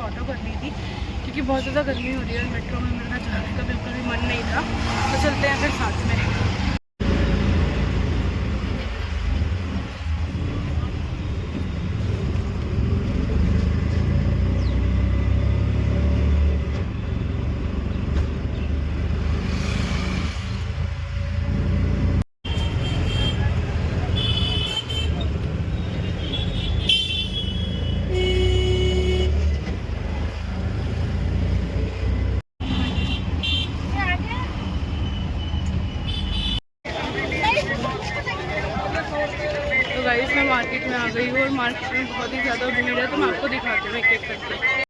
Auto कर ली थी क्योंकि बहुत ज़्यादा गर्मी हो रही है और मेट्रो में मेरा जाने का बिल्कुल भी मन नहीं था। तो चलते हैं फिर साथ में। तो गाइस मैं मार्केट में आ गई हूँ और मार्केट में बहुत ही ज़्यादा भीड़ है, तो मैं आपको दिखाती हूँ एक एक करके।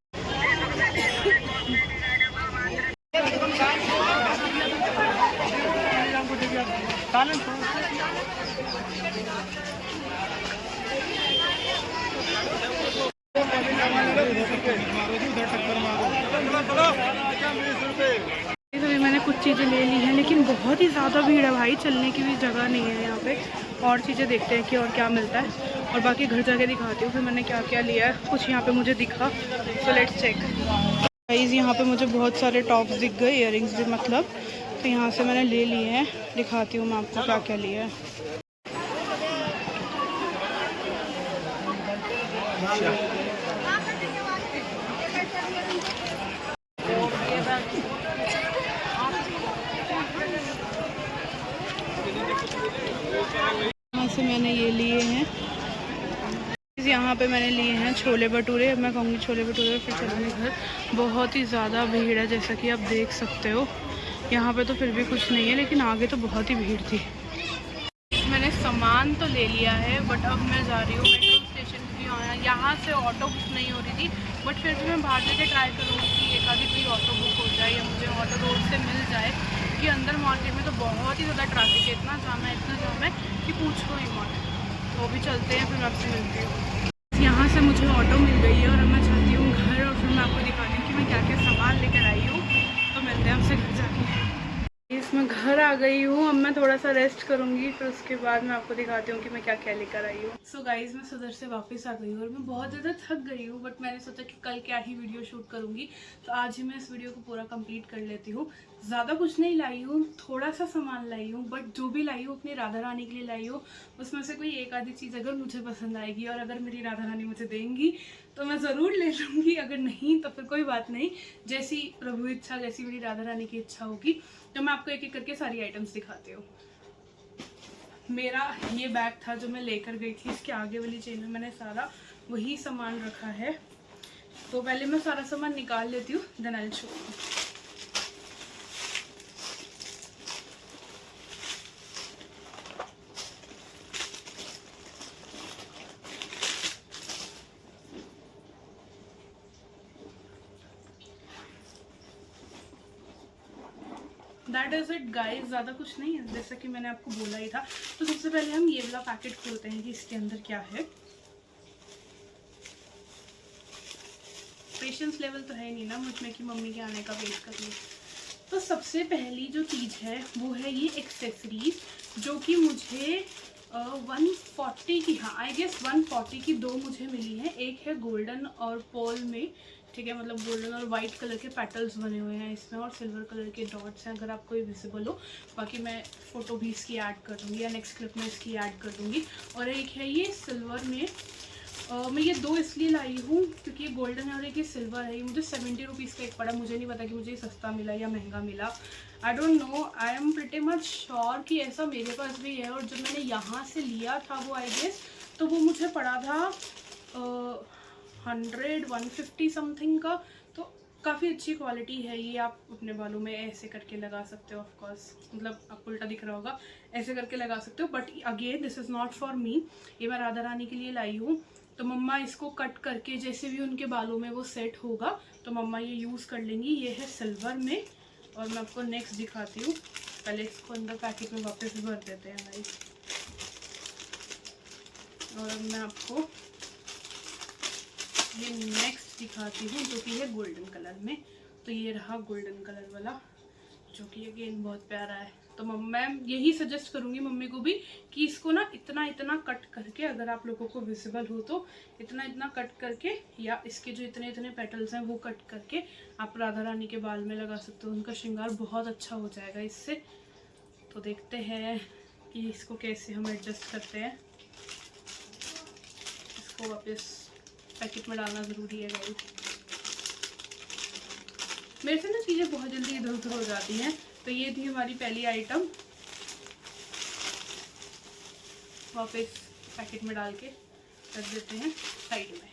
अभी मैंने कुछ चीज़ें ले ली हैं, लेकिन बहुत ही ज़्यादा भीड़ है भाई, चलने की भी जगह नहीं है यहाँ पे। और चीज़ें देखते हैं कि और क्या मिलता है, और बाकी घर जाके दिखाती हूँ फिर मैंने क्या क्या लिया है। कुछ यहाँ पे मुझे दिखा, तो लेट्स चेक। गाइस यहाँ पे मुझे बहुत सारे टॉप्स दिख गए, इयररिंग्स भी मतलब, तो यहाँ से मैंने ले लिए हैं। दिखाती हूँ मैं आपको क्या क्या लिया है। यहाँ से मैंने ये लिए हैं, यहाँ पे मैंने लिए हैं छोले भटूरे। मैं कहूँगी छोले भटूरे, फिर चलेंगे घर। बहुत ही ज़्यादा भीड़ है जैसा कि आप देख सकते हो। यहाँ पे तो फिर भी कुछ नहीं है, लेकिन आगे तो बहुत ही भीड़ थी। मैंने सामान तो ले लिया है, बट अब मैं जा रही हूँ मेट्रो स्टेशन भी। यहाँ से ऑटो बुक नहीं हो रही थी, बट फिर भी मैं बाहर जाके ट्राई करूँगी कि एक आधी कोई ऑटो बुक हो जाए या मुझे ऑटो रोड से मिल जाए, क्योंकि अंदर मार्केट में तो बहुत ही ज़्यादा ट्रैफिक है, इतना जाम है कि पूछो ही मत। तो भी चलते हैं, फिर मैं आपसे मिलती हूँ। यहाँ से मुझे ऑटो मिल गई है और अब मैं चाहती हूँ घर, और फिर मैं आपको दिखाती हूँ कि मैं क्या क्या सामान लेकर आई हूँ। तो मिलते हैं आपसे घर जाके। इसमें घर आ गई हूँ, अब मैं थोड़ा सा रेस्ट करूँगी, फिर उसके बाद मैं आपको दिखाती हूँ कि मैं क्या क्या लेकर आई हूँ। सो गाइज़ मैं सुधर से वापस आ गई हूँ और मैं बहुत ज़्यादा थक गई हूँ, बट मैंने सोचा कि कल क्या ही वीडियो शूट करूँगी, तो आज ही मैं इस वीडियो को पूरा कंप्लीट कर लेती हूँ। ज़्यादा कुछ नहीं लाई हूँ, थोड़ा सा सामान लाई हूँ, बट जो भी लाई हूँ अपनी राधा रानी के लिए लाई हूँ। उसमें से कोई एक आधी चीज़ अगर मुझे पसंद आएगी और अगर मेरी राधा रानी मुझे देंगी तो मैं ज़रूर ले लूँगी, अगर नहीं तो फिर कोई बात नहीं। जैसी प्रभु इच्छा, जैसी मेरी राधा रानी की इच्छा होगी। तो मैं आपको एक एक करके सारी आइटम्स दिखाती हूँ। मेरा ये बैग था जो मैं लेकर गई थी, इसके आगे वाली चेन में मैंने सारा वही सामान रखा है। तो पहले मैं सारा सामान निकाल लेती हूँ, then I will show you. That is it guys, ज़्यादा कुछ नहीं है, जैसा कि मैंने आपको बोला ही था। तो सबसे पहले हम ये वाला पैकेट खोलते हैं कि इसके अंदर क्या है। पेशेंस लेवल तो है नहीं ना मुझ में कि मम्मी के आने का वेट कर लूँ। तो सबसे पहली जो चीज़ है वो है ये एक्सेसरीज, जो कि मुझे 140 की, हाँ आई गेस 140 की दो मुझे मिली हैं। एक है गोल्डन और पर्ल में, ठीक है, मतलब गोल्डन और वाइट कलर के पेटल्स बने हुए हैं इसमें, और सिल्वर कलर के डॉट्स हैं, अगर आपको ये विजिबल हो। बाकी मैं फ़ोटो भी इसकी ऐड कर दूँगी या नेक्स्ट क्लिप में इसकी ऐड कर दूँगी। और एक है ये सिल्वर में। मैं ये दो इसलिए लाई हूँ क्योंकि ये गोल्डन है और एक ये सिल्वर है। ये मुझे 70 रुपीज़ का एक पड़ा, मुझे नहीं पता कि मुझे ये सस्ता मिला या महंगा मिला। I don't know, I am pretty much sure कि ऐसा मेरे पास भी है। और जब मैंने यहाँ से लिया था वो आई गेस, तो वो मुझे पड़ा था 150 समथिंग का। तो काफ़ी अच्छी क्वालिटी है ये। आप अपने बालों में ऐसे करके लगा सकते हो, ऑफकोर्स, मतलब आपको उल्टा दिख रहा होगा, ऐसे करके लगा सकते हो। But again this is not for me, ये मैं राधा रानी के लिए लाई हूँ। तो मम्मा इसको कट करके जैसे भी उनके बालों में वो सेट होगा तो मम्मा ये यूज़ कर लेंगी। ये है सिल्वर में। और मैं आपको नेक्स्ट दिखाती हूँ, पहले इसको अंदर पैकेट में वापस भर देते हैं भाई। और अब मैं आपको ये नेक्स्ट दिखाती हूँ जो कि है गोल्डन कलर में। तो ये रहा गोल्डन कलर वाला, जो कि अगेन बहुत प्यारा है। तो मैं यही सजेस्ट करूँगी मम्मी को भी कि इसको ना इतना इतना कट करके, अगर आप लोगों को विजिबल हो तो इतना इतना कट करके, या इसके जो इतने इतने पेटल्स हैं वो कट करके आप राधा रानी के बाल में लगा सकते हो। उनका श्रृंगार बहुत अच्छा हो जाएगा इससे। तो देखते हैं कि इसको कैसे हम एडजस्ट करते हैं। इसको वापस पैकेट में डालना ज़रूरी है गाइस। मेरे से ना चीज़ें बहुत जल्दी इधर उधर हो जाती हैं। तो ये थी हमारी पहली आइटम, वापस पैकेट में डाल के रख देते हैं साइड में।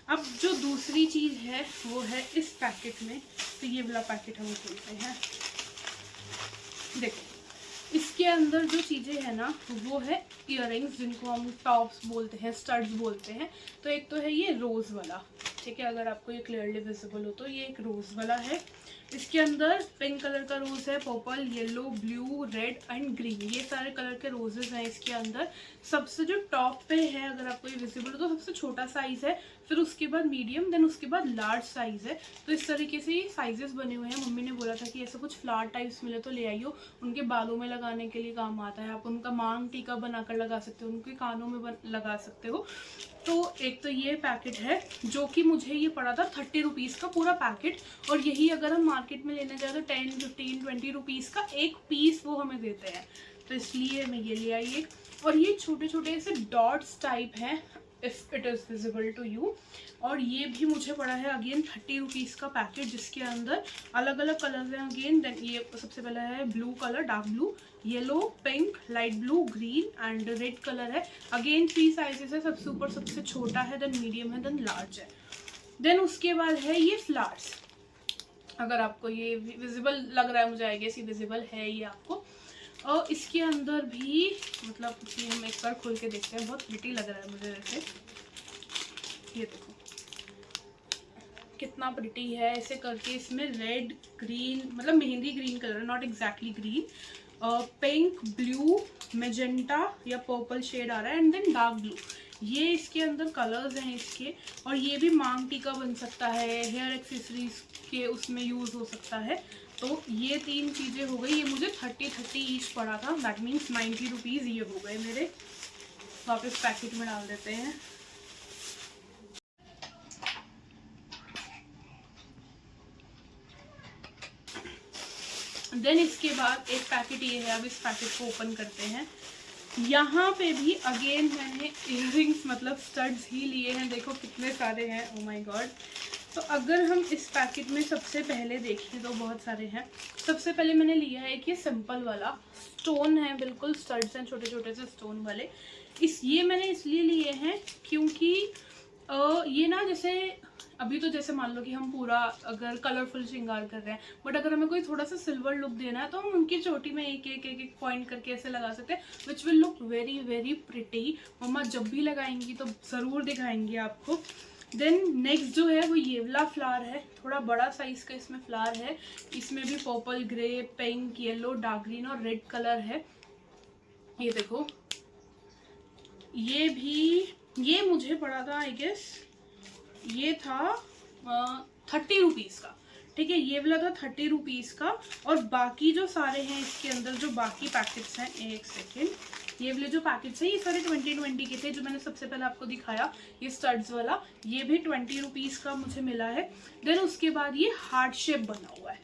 अब जो दूसरी चीज़ है वो है इस पैकेट में। तो ये वाला पैकेट हम खोलते हैं। देखो इसके अंदर जो चीज़ें हैं ना वो है इयररिंग्स, जिनको हम टॉप्स बोलते हैं, स्टड्स बोलते हैं। तो एक तो है ये रोज़ वाला, ठीक है, अगर आपको ये क्लियरली विजिबल हो तो ये एक रोज़ वाला है। इसके अंदर पिंक कलर का रोज़ है, purple, yellow, blue, red and green, ये सारे कलर के रोजेस हैं इसके अंदर। सबसे जो टॉप पे है, अगर आपको ये विजिबल हो तो सबसे छोटा साइज़ है, फिर उसके बाद मीडियम, देन उसके बाद लार्ज साइज़ है। तो इस तरीके से ये साइजेस बने हुए हैं। मम्मी ने बोला था कि ऐसे कुछ फ्लावर टाइप्स मिले तो ले आइयो, उनके बालों में लगाने के लिए काम आता है। आप उनका मांग टीका बनाकर लगा सकते हो, उनके कानों में लगा सकते हो। तो एक तो ये पैकेट है जो कि मुझे ये पड़ा था 30 रुपीज़ का पूरा पैकेट, और यही अगर हम मार्केट में लेने जाए तो 10, 15, 20 रुपीज़ का एक पीस वो हमें देते हैं। तो इसलिए मैं ये ले आई एक। और ये छोटे छोटे ऐसे डॉट्स टाइप हैं, if it is visible to you. और ये भी मुझे पड़ा है अगेन 30 रुपीज़ का पैकेट, जिसके अंदर अलग अलग कलर्स हैं अगेन। देन ये सबसे पहला है blue colour, dark blue, yellow, pink, light blue, green and red colour है। अगेन 3 साइजेस है, सबसे ऊपर सबसे छोटा है, देन मीडियम है, देन लार्ज है। देन उसके बाद है ये फ्लावर्स। अगर आपको ये विजिबल लग रहा है, मुझे आई गेस ये विजिबल है ये आपको। और इसके अंदर भी मतलब ये हम एक बार खोल के देखते हैं, बहुत प्रिटी लग रहा है मुझे वैसे। ये देखो कितना प्रिटी है, ऐसे करके इसमें रेड, ग्रीन, मतलब मेहंदी ग्रीन कलर है, not exactly green, pink, blue, magenta या पर्पल शेड आ रहा है, एंड देन डार्क ब्लू। ये इसके अंदर कलर्स हैं इसके। और ये भी मांग टीका बन सकता है, हेयर एक्सेसरीज के उसमें यूज़ हो सकता है। तो ये 3 चीज़ें हो गई। ये मुझे 30 ईच पड़ा था, दैट मीन्स 90 रुपीज़ ये हो गए मेरे। वापस पैकेट में डाल देते हैं। देन इसके बाद एक पैकेट ये है, अब इस पैकेट को ओपन करते हैं। यहाँ पे भी अगेन मैंने इयररिंग्स मतलब स्टड्स ही लिए हैं, देखो कितने सारे हैं, ओ माय गॉड। तो अगर हम इस पैकेट में सबसे पहले देखें तो बहुत सारे हैं। सबसे पहले मैंने लिया है कि सिंपल वाला स्टोन है, बिल्कुल स्टड्स हैं छोटे छोटे से स्टोन वाले। ये मैंने इसलिए लिए हैं क्योंकि ये ना जैसे अभी तो जैसे मान लो कि हम पूरा अगर कलरफुल श्रृंगार कर रहे हैं, बट अगर हमें कोई थोड़ा सा सिल्वर लुक देना है तो हम उनकी चोटी में एक एक एक एक पॉइंट करके ऐसे लगा सकते हैं, which will look very very pretty. Mama जब भी लगाएंगी तो ज़रूर दिखाएंगी आपको। देन नेक्स्ट जो है वो ये वाला फ्लावर है, थोड़ा बड़ा साइज़ का इसमें फ्लावर है। इसमें भी purple, grey, pink, yellow, dark green और रेड कलर है। ये देखो ये भी, ये मुझे पड़ा था आई गेस ये था 30 रुपीज़ का, ठीक है, ये वाला था 30 रुपीज़ का। और बाकी जो सारे हैं इसके अंदर जो बाकी पैकेट्स हैं, एक सेकेंड, ये वाले जो पैकेट्स हैं ये सारे 20 के थे। जो मैंने सबसे पहले आपको दिखाया ये स्टड्स वाला, ये भी 20 रुपीज़ का मुझे मिला है। देन उसके बाद ये हार्ट शेप बना हुआ है,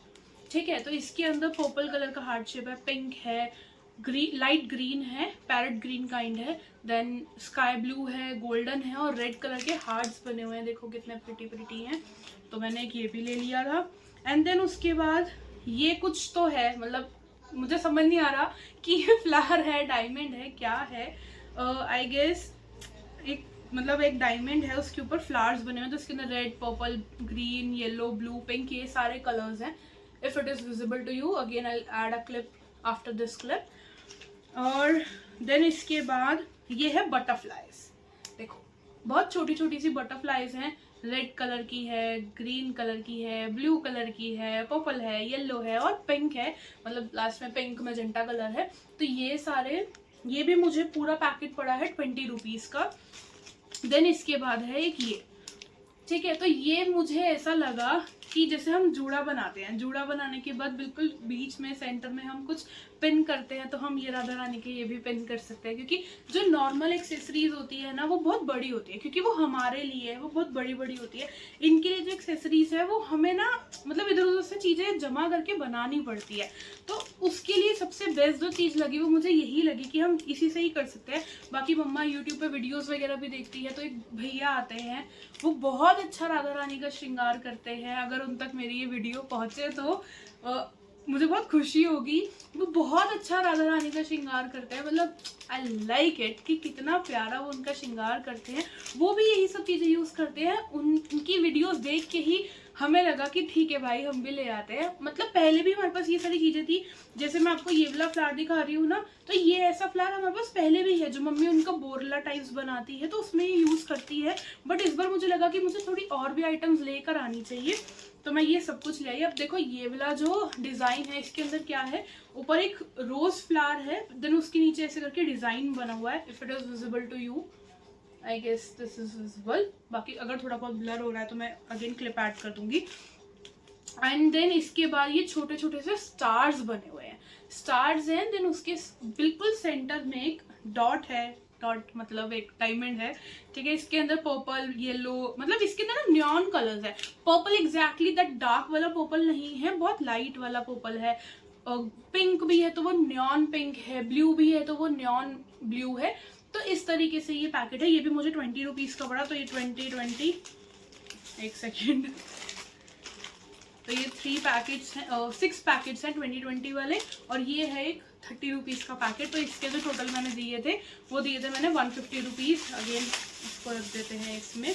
ठीक है, तो इसके अंदर पर्पल कलर का हार्ट शेप है, पिंक है, ग्रीन, लाइट ग्रीन है, पैरेट ग्रीन काइंड है, देन स्काई ब्लू है, गोल्डन है और रेड कलर के हार्ट्स बने हुए हैं, देखो कितने प्रिटी प्रिटी हैं। तो मैंने एक ये भी ले लिया था। एंड देन उसके बाद ये कुछ तो है, मतलब मुझे समझ नहीं आ रहा कि ये फ्लावर है, डायमंड है, क्या है। आई गेस एक मतलब एक डायमंड है, उसके ऊपर फ्लावर्स बने हुए हैं, तो उसके अंदर red, purple, green, yellow, blue, pink, ये सारे कलर्स हैं। If it is visible to you, again I add a clip after this clip. और देन इसके बाद ये है बटरफ्लाइज, देखो बहुत छोटी छोटी सी बटरफ्लाइज हैं, रेड कलर की है, ग्रीन कलर की है, ब्लू कलर की है, पर्पल है, येलो है और पिंक है, मतलब लास्ट में पिंक मैजेंटा कलर है। तो ये सारे, ये भी मुझे पूरा पैकेट पड़ा है 20 रुपीज़ का। देन इसके बाद है एक ये, ठीक है। तो ये मुझे ऐसा लगा कि जैसे हम जूड़ा बनाते हैं, जूड़ा बनाने के बाद बिल्कुल बीच में सेंटर में हम कुछ पिन करते हैं, तो हम ये राधा रानी के ये भी पिन कर सकते हैं, क्योंकि जो नॉर्मल एक्सेसरीज होती है ना वो बहुत बड़ी होती है, क्योंकि वो हमारे लिए है, वो बहुत बड़ी बड़ी होती है। इनके लिए जो एक्सेसरीज है वो हमें ना मतलब इधर उधर से चीज़ें जमा करके बनानी पड़ती है। तो उसके लिए सबसे बेस्ट जो चीज़ लगी वो मुझे यही लगी कि हम इसी से ही कर सकते हैं। बाकी मम्मा यूट्यूब पे वीडियोस वगैरह भी देखती है, तो एक भैया आते हैं वो बहुत अच्छा राधा रानी का श्रृंगार करते हैं। अगर उन तक मेरी ये वीडियो पहुंचे तो मुझे बहुत खुशी होगी। वो बहुत अच्छा राधा रानी का श्रृंगार करते हैं, मतलब आई लाइक इट कि कितना प्यारा वो उनका श्रृंगार करते हैं। वो भी यही सब चीज़ें यूज़ करते हैं। उनकी वीडियोस देख के ही हमें लगा कि ठीक है भाई हम भी ले आते हैं। मतलब पहले भी हमारे पास ये सारी चीज़ें थी, जैसे मैं आपको ये वाला फ्लावर दिखा रही हूँ ना, तो ये ऐसा फ्लावर हमारे पास पहले भी है, जो मम्मी उनका बोरला टाइप्स बनाती है तो उसमें ये यूज़ करती है। बट इस बार मुझे लगा कि मुझे थोड़ी और भी आइटम्स लेकर आनी चाहिए, तो मैं ये सब कुछ ले आई। अब देखो ये वाला जो डिज़ाइन है इसके अंदर क्या है, ऊपर एक रोज फ्लावर है, देन उसके नीचे ऐसे करके डिज़ाइन बना हुआ है। If it is visible to you, I guess this is visible. बाकी अगर थोड़ा बहुत ब्लर हो रहा है तो मैं अगेन क्लिप ऐड कर दूंगी। एंड देन इसके बाद ये छोटे छोटे से स्टार्स बने हुए हैं, स्टार्स हैं। देन उसके बिल्कुल सेंटर में एक डॉट है, डॉट मतलब एक डायमंड है, ठीक है। इसके अंदर पर्पल, येलो, मतलब इसके अंदर ना न्योन कलर्स है। पर्पल एग्जैक्टली दैट डार्क वाला पर्पल नहीं है, बहुत लाइट वाला पर्पल है। पिंक भी है तो वो न्योन पिंक है, ब्लू भी है तो वो न्योन ब्लू है। तो इस तरीके से ये पैकेट है। ये भी मुझे 20 रुपीज़ का पड़ा, तो ये 20 एक सेकेंड, तो ये 3 पैकेट्स हैं, 6 पैकेट्स हैं 20 वाले, और ये है एक 30 रुपीज़ का पैकेट। तो इसके जो टोटल मैंने दिए थे वो दिए थे मैंने 150 रुपीज़। अगेन इसको रख देते हैं इसमें।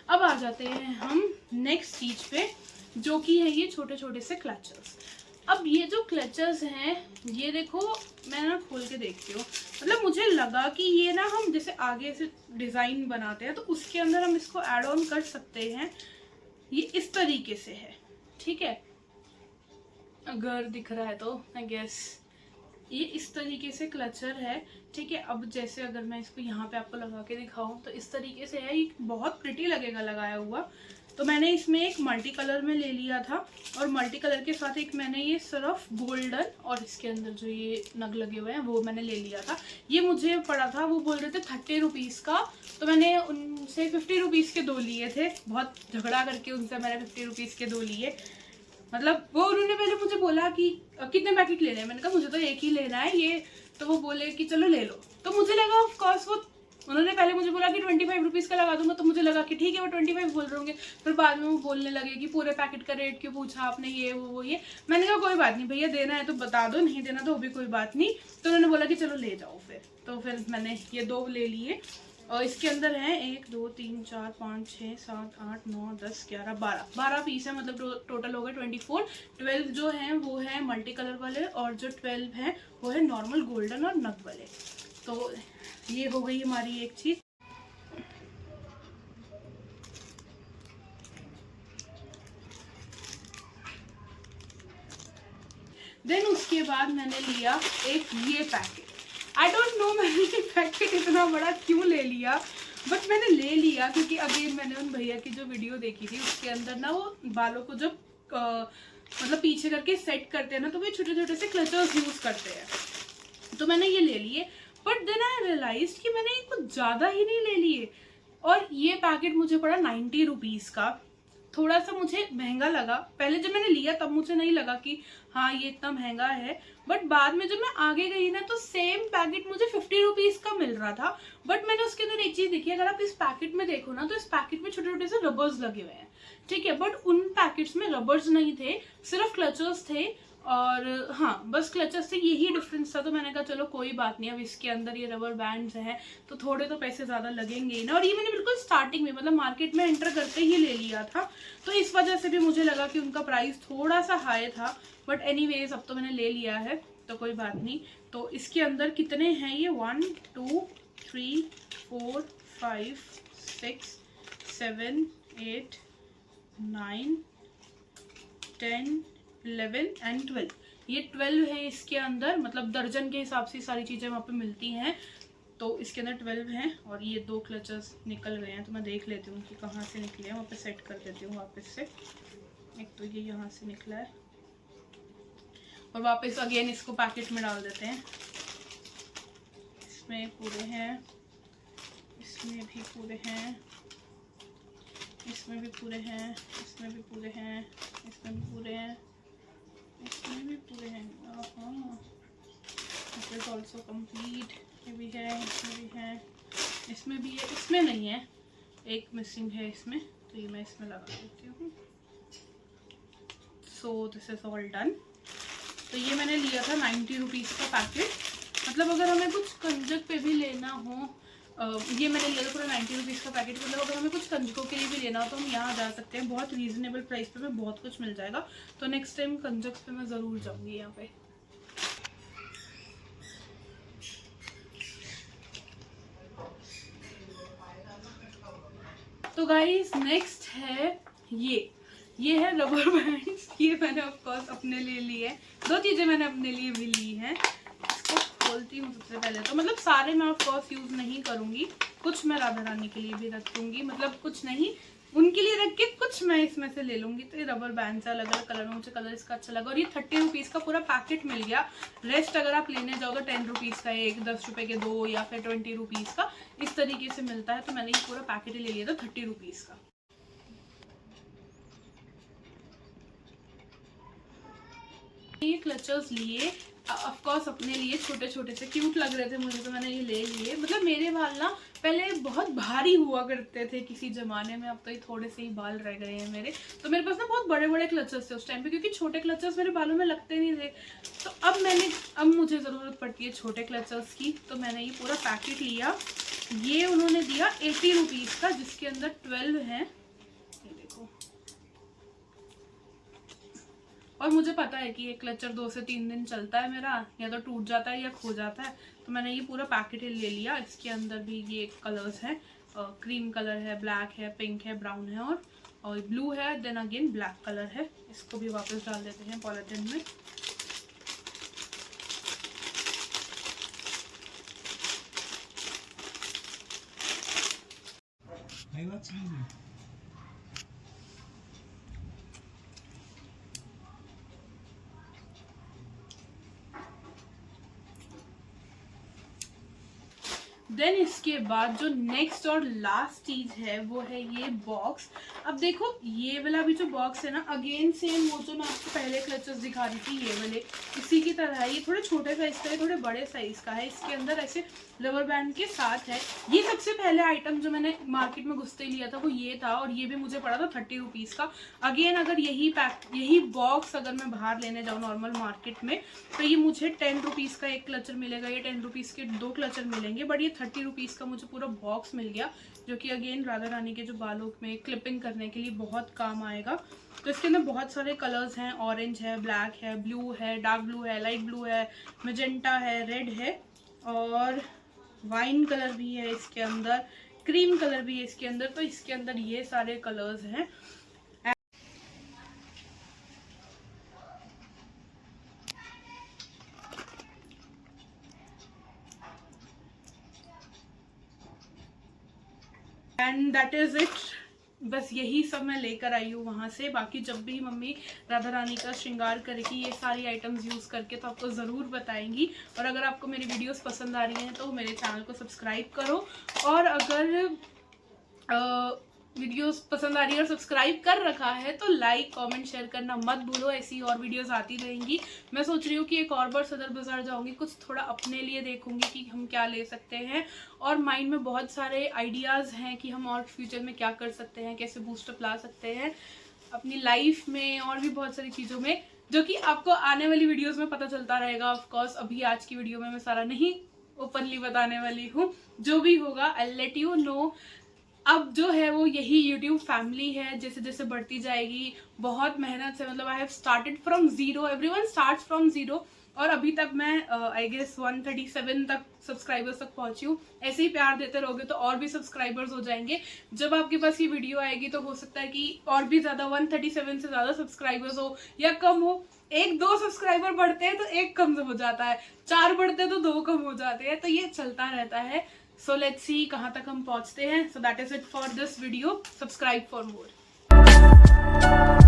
अब आ जाते हैं हम नेक्स्ट चीज पे, जो कि है ये छोटे छोटे से क्लचर्स। अब ये जो क्लचर्स हैं, ये देखो मैं ना खोल के देखती हूँ, मतलब मुझे लगा कि ये ना हम जैसे आगे से डिज़ाइन बनाते हैं तो उसके अंदर हम इसको ऐड ऑन कर सकते हैं। ये इस तरीके से है, ठीक है, अगर दिख रहा है तो आई गेस ये इस तरीके से क्लचर है, ठीक है। अब जैसे अगर मैं इसको यहाँ पे आपको लगा के दिखाऊं तो इस तरीके से है, ये बहुत प्रिटी लगेगा लगाया हुआ। तो मैंने इसमें एक मल्टी कलर में ले लिया था, और मल्टी कलर के साथ एक मैंने ये सिर्फ गोल्डन और इसके अंदर जो ये नग लगे हुए हैं वो मैंने ले लिया था। ये मुझे पड़ा था, वो बोल रहे थे 30 रुपीज़ का, तो मैंने उनसे 50 रुपीज़ के 2 लिए थे। बहुत झगड़ा करके उनसे मैंने 50 रुपीज़ के 2 लिए। मतलब वो उन्होंने पहले मुझे बोला कि कितने पैकेट लेने हैं, मैंने कहा मुझे तो एक ही लेना है ये, तो वो बोले कि चलो ले लो। तो मुझे लगा ऑफ कोर्स वो, उन्होंने पहले मुझे बोला कि 25 रुपीज़ का लगा दूंगा, तो मुझे लगा कि ठीक है वो 25 बोल रहे होंगे। फिर बाद में वो बोलने लगे कि पूरे पैकेट का रेट क्यों पूछा आपने, ये वो ये। मैंने कहा कोई बात नहीं भैया, देना है तो बता दो, नहीं देना तो वो भी कोई बात नहीं। तो उन्होंने बोला कि चलो ले जाओ फिर, तो फिर मैंने ये 2 ले लिए। और इसके अंदर हैं 1 2 3 4 5 6 7 8 9 10 11 12 पीस है, मतलब टोटल हो गए 24। 12 जो हैं वो है मल्टी कलर वाले, और जो 12 हैं वो है नॉर्मल गोल्डन और नग वाले। तो ये हो गई हमारी एक चीज। देन उसके बाद मैंने लिया एक ये पैकेट। आई डोंट नो मैंने ये पैकेट इतना बड़ा क्यों ले लिया, बट मैंने ले लिया क्योंकि अगेन मैंने उन भैया की जो वीडियो देखी थी उसके अंदर ना वो बालों को जब मतलब पीछे करके सेट करते हैं ना, तो वो छोटे छोटे से क्लचर्स यूज करते हैं। तो मैंने ये ले लिए, बट देन आई रियलाइज कि मैंने कुछ ज़्यादा ही नहीं ले लिए, और ये पैकेट मुझे पड़ा 90 रुपीज़ का। थोड़ा सा मुझे महंगा लगा, पहले जब मैंने लिया तब मुझे नहीं लगा कि हाँ ये इतना महंगा है, बट बाद में जब मैं आगे गई ना तो सेम पैकेट मुझे 50 रुपीज़ का मिल रहा था। बट मैंने उसके अंदर एक चीज़ देखी, अगर आप इस पैकेट में देखो ना तो इस पैकेट में छोटे छोटे से रबर्स लगे हुए हैं, ठीक है, बट उन पैकेट्स में रबर्स नहीं थे, सिर्फ क्लचर्स थे। और हाँ बस क्लचर्स से यही डिफरेंस था। तो मैंने कहा चलो कोई बात नहीं, अब इसके अंदर ये रबर बैंड्स हैं तो थोड़े तो पैसे ज़्यादा लगेंगे ही ना। और ये मैंने बिल्कुल स्टार्टिंग में, मतलब मार्केट में एंटर करते ही ले लिया था, तो इस वजह से भी मुझे लगा कि उनका प्राइस थोड़ा सा हाई था। बट एनीवेज अब तो मैंने ले लिया है तो कोई बात नहीं। तो इसके अंदर कितने हैं ये 1 2 3 4 5 6 7 8 9 10 11 एंड 12। ये 12 है इसके अंदर, मतलब दर्जन के हिसाब से सारी चीज़ें वहाँ पे मिलती हैं। तो इसके अंदर 12 हैं और ये 2 क्लचेस निकल गए हैं। तो मैं देख लेती हूँ कि कहाँ से निकले हैं, वहाँ पे सेट कर देती हूँ वापस से। एक तो ये यहाँ से निकला है और वापस अगेन इसको पैकेट में डाल देते हैं। इसमें पूरे हैं, इसमें भी पूरे हैं, इसमें भी पूरे हैं, इसमें भी पूरे हैं, इसमें भी पूरे हैं, इसमें भी पूरे हैं। This is also complete. ये भी है, इसमें भी है, इसमें भी है, इसमें नहीं है, एक मिसिंग है इसमें, तो ये मैं इसमें लगा देती हूँ। So this is all done. तो ये मैंने लिया था 90 रुपीज़ का पैकेट। मतलब अगर हमें कुछ कंजक पे भी लेना हो, ये मैंने लिया था पूरा 90 रुपीज़ का पैकेट। मतलब अगर हमें कुछ कंजकों के लिए भी लेना हो तो हम यहाँ जा सकते हैं, बहुत रीजनेबल प्राइस पे हमें बहुत कुछ मिल जाएगा। तो नेक्स्ट टाइम कंजक्स पे मैं ज़रूर जाऊँगी यहाँ पे। तो गाइस नेक्स्ट है ये है रबर बैंड्स। ये मैंने ऑफ कोर्स अपने लिए ली है। 2 चीज़ें मैंने अपने लिए भी ली हैं। इसको खोलती हूँ सबसे पहले तो। मतलब सारे मैं ऑफ कोर्स यूज़ नहीं करूँगी, कुछ मैं राधा रानी के लिए भी रख दूँगी। मतलब कुछ नहीं, उनके लिए रख के कुछ मैं इसमें से ले लूँगी। तो ये रबर बैंड्स अलग अलग कलर में, मुझे कलर इसका अच्छा लगा। और ये 30 रुपीज़ का पूरा पैकेट मिल गया। रेस्ट अगर आप लेने जाओ तो 10 रुपीज़ का एक, 10 रुपये के 2 या फिर 20 रुपीज़ का इस तरीके से मिलता है। तो मैंने ये पूरा पैकेट ही ले लिया था 30 रुपीज़ का। ये क्लचर्स लिए ऑफ कोर्स अपने लिए, छोटे छोटे से क्यूट लग रहे थे मुझे, तो मैंने ये ले लिए। मतलब मेरे बाल ना पहले बहुत भारी हुआ करते थे किसी ज़माने में, अब तो ये थोड़े से ही बाल रह गए हैं मेरे। तो मेरे पास ना बहुत बड़े बड़े क्लचर्स थे उस टाइम पे, क्योंकि छोटे क्लचर्स मेरे बालों में लगते नहीं थे। तो अब मुझे ज़रूरत पड़ती है छोटे क्लचर्स की। तो मैंने ये पूरा पैकेट लिया। ये उन्होंने दिया 80 रुपीज़ का, जिसके अंदर 12 हैं। ये देखो। और मुझे पता है कि ये क्लचर 2 से 3 दिन चलता है मेरा, या तो टूट जाता है या खो जाता है। तो मैंने ये पूरा पैकेट ही ले लिया। इसके अंदर भी ये कलर्स हैं, क्रीम कलर है, ब्लैक है, पिंक है, ब्राउन है और ब्लू है, देन अगेन ब्लैक कलर है। इसको भी वापस डाल देते हैं पॉलिथीन में। देन इसके बाद जो नेक्स्ट और लास्ट चीज है वो है ये बॉक्स। अब देखो ये वाला भी जो बॉक्स है ना, अगेन सेम वो जो मैं आपको पहले क्लचर्स दिखा रही थी ये वाले, इसी की तरह है। ये थोड़े छोटे साइज का है, थोड़े बड़े साइज का है। इसके अंदर ऐसे रबर बैंड के साथ है। ये सबसे पहले आइटम जो मैंने मार्केट में घुसते लिया था वो ये था, और ये भी मुझे पड़ा था 30 रुपीज़ का। अगेन अगर यही बॉक्स अगर मैं बाहर लेने जाऊँ नॉर्मल मार्केट में, तो ये मुझे 10 रुपीज़ का एक क्लचर मिलेगा, ये 10 रुपीज़ के 2 क्लचर मिलेंगे। बट ये 30 रुपीज़ का मुझे पूरा बॉक्स मिल गया, जो कि अगेन राधा रानी के जो बालों में क्लिपिंग करने के लिए बहुत काम आएगा। तो इसके अंदर बहुत सारे कलर्स हैं, ऑरेंज है, ब्लैक है, ब्लू है, डार्क ब्लू है, लाइट ब्लू है, मैजेंटा है, रेड है और वाइन कलर भी है इसके अंदर, क्रीम कलर भी है इसके अंदर। तो इसके अंदर ये सारे कलर्स हैं। And that is it. बस यही सब मैं लेकर आई हूँ वहाँ से। बाकी जब भी मम्मी राधा रानी का श्रृंगार करेगी ये सारी आइटम्स यूज़ करके, तो आपको ज़रूर बताएंगी। और अगर आपको मेरी वीडियोस पसंद आ रही हैं तो मेरे चैनल को सब्सक्राइब करो। और अगर वीडियोस पसंद आ रही है और सब्सक्राइब कर रखा है तो लाइक कमेंट शेयर करना मत भूलो। ऐसी और वीडियोस आती रहेंगी। मैं सोच रही हूँ कि एक और बार सदर बाजार जाऊँगी, कुछ थोड़ा अपने लिए देखूँगी कि हम क्या ले सकते हैं। और माइंड में बहुत सारे आइडियाज़ हैं कि हम और फ्यूचर में क्या कर सकते हैं, कैसे बूस्टअप ला सकते हैं अपनी लाइफ में, और भी बहुत सारी चीज़ों में, जो कि आपको आने वाली वीडियोज़ में पता चलता रहेगा। ऑफकोर्स अभी आज की वीडियो में मैं सारा नहीं ओपनली बताने वाली हूँ। जो भी होगा आई लेट यू नो। अब जो है वो यही YouTube फैमिली है, जैसे जैसे बढ़ती जाएगी। बहुत मेहनत से, मतलब I have started from zero, everyone starts from zero. और अभी तक मैं आई गेस 137 तक सब्सक्राइबर्स तक पहुंची हूँ। ऐसे ही प्यार देते रहोगे तो और भी सब्सक्राइबर्स हो जाएंगे। जब आपके पास ये वीडियो आएगी तो हो सकता है कि और भी ज़्यादा 137 से ज़्यादा सब्सक्राइबर्स हो या कम हो। 1-2 सब्सक्राइबर बढ़ते हैं तो 1 कम हो जाता है, 4 बढ़ते हैं तो 2 कम हो जाते हैं, तो ये चलता रहता है। सो लेट्स सी कहाँ तक हम पहुँचते हैं। So that is it for this video. Subscribe for more.